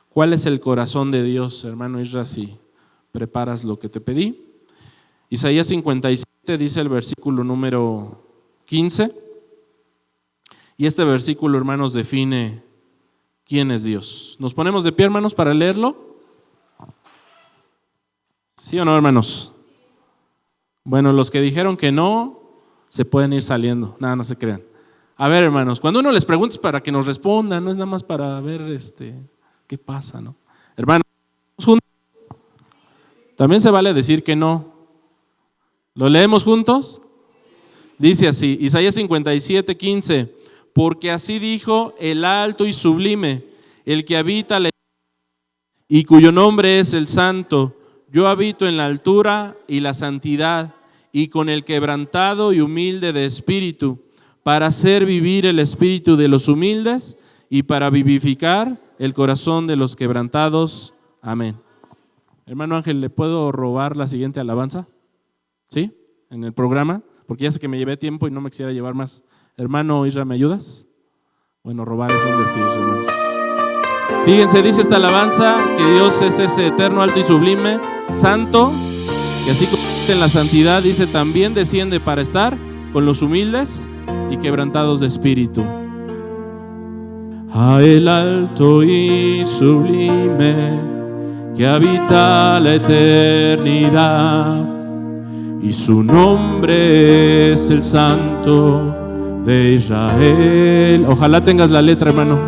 ¿cuál es el corazón de Dios, hermano Isra, si preparas lo que te pedí? Isaías 57 dice el versículo número 15. Y este versículo, hermanos, define quién es Dios. ¿Nos ponemos de pie, hermanos, para leerlo? ¿Sí o no, hermanos? Bueno, los que dijeron que no, se pueden ir saliendo. Nada, no se crean. A ver, hermanos, cuando uno les pregunta es para que nos respondan, no es nada más para ver qué pasa, ¿no? Hermanos, juntos. También se vale decir que no. ¿Lo leemos juntos? Dice así, Isaías 57, 15. Porque así dijo el alto y sublime, el que habita la y cuyo nombre es el Santo. Yo habito en la altura y la santidad, y con el quebrantado y humilde de espíritu, para hacer vivir el espíritu de los humildes y para vivificar el corazón de los quebrantados. Amén. Hermano Ángel, ¿le puedo robar la siguiente alabanza? ¿Sí? En el programa, porque ya sé que me llevé tiempo y no me quisiera llevar más. Hermano Isra, ¿me ayudas? Bueno, robar es un decir, hermanos. Fíjense, dice esta alabanza que Dios es ese eterno, alto y sublime, santo, que así como en la santidad, dice, también desciende para estar con los humildes y quebrantados de espíritu. A el alto y sublime que habita la eternidad, y su nombre es el Santo de Israel. Ojalá tengas la letra, hermano.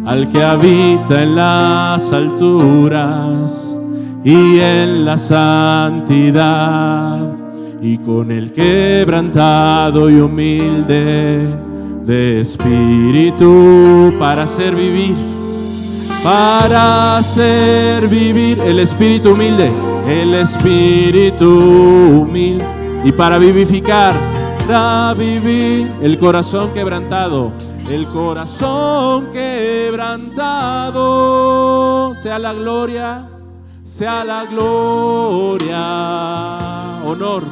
Al que habita en las alturas y en la santidad, y con el quebrantado y humilde de espíritu, para hacer vivir el espíritu humilde, y para vivificar, el corazón quebrantado, sea la gloria, honor,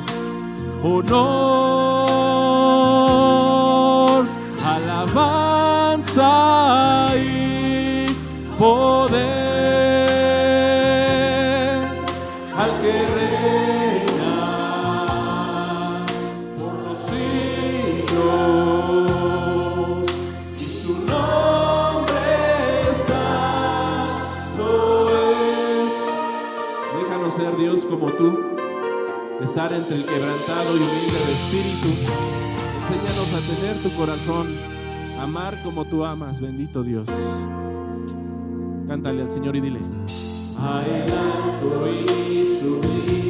alabanza y poder al que reina por los siglos, y su nombre santo es. Déjanos ser Dios como tú, estar entre el quebrantado y humilde de espíritu. Enséñanos a tener tu corazón, amar como tú amas, bendito Dios. Cántale al Señor y dile: a el alto y sublime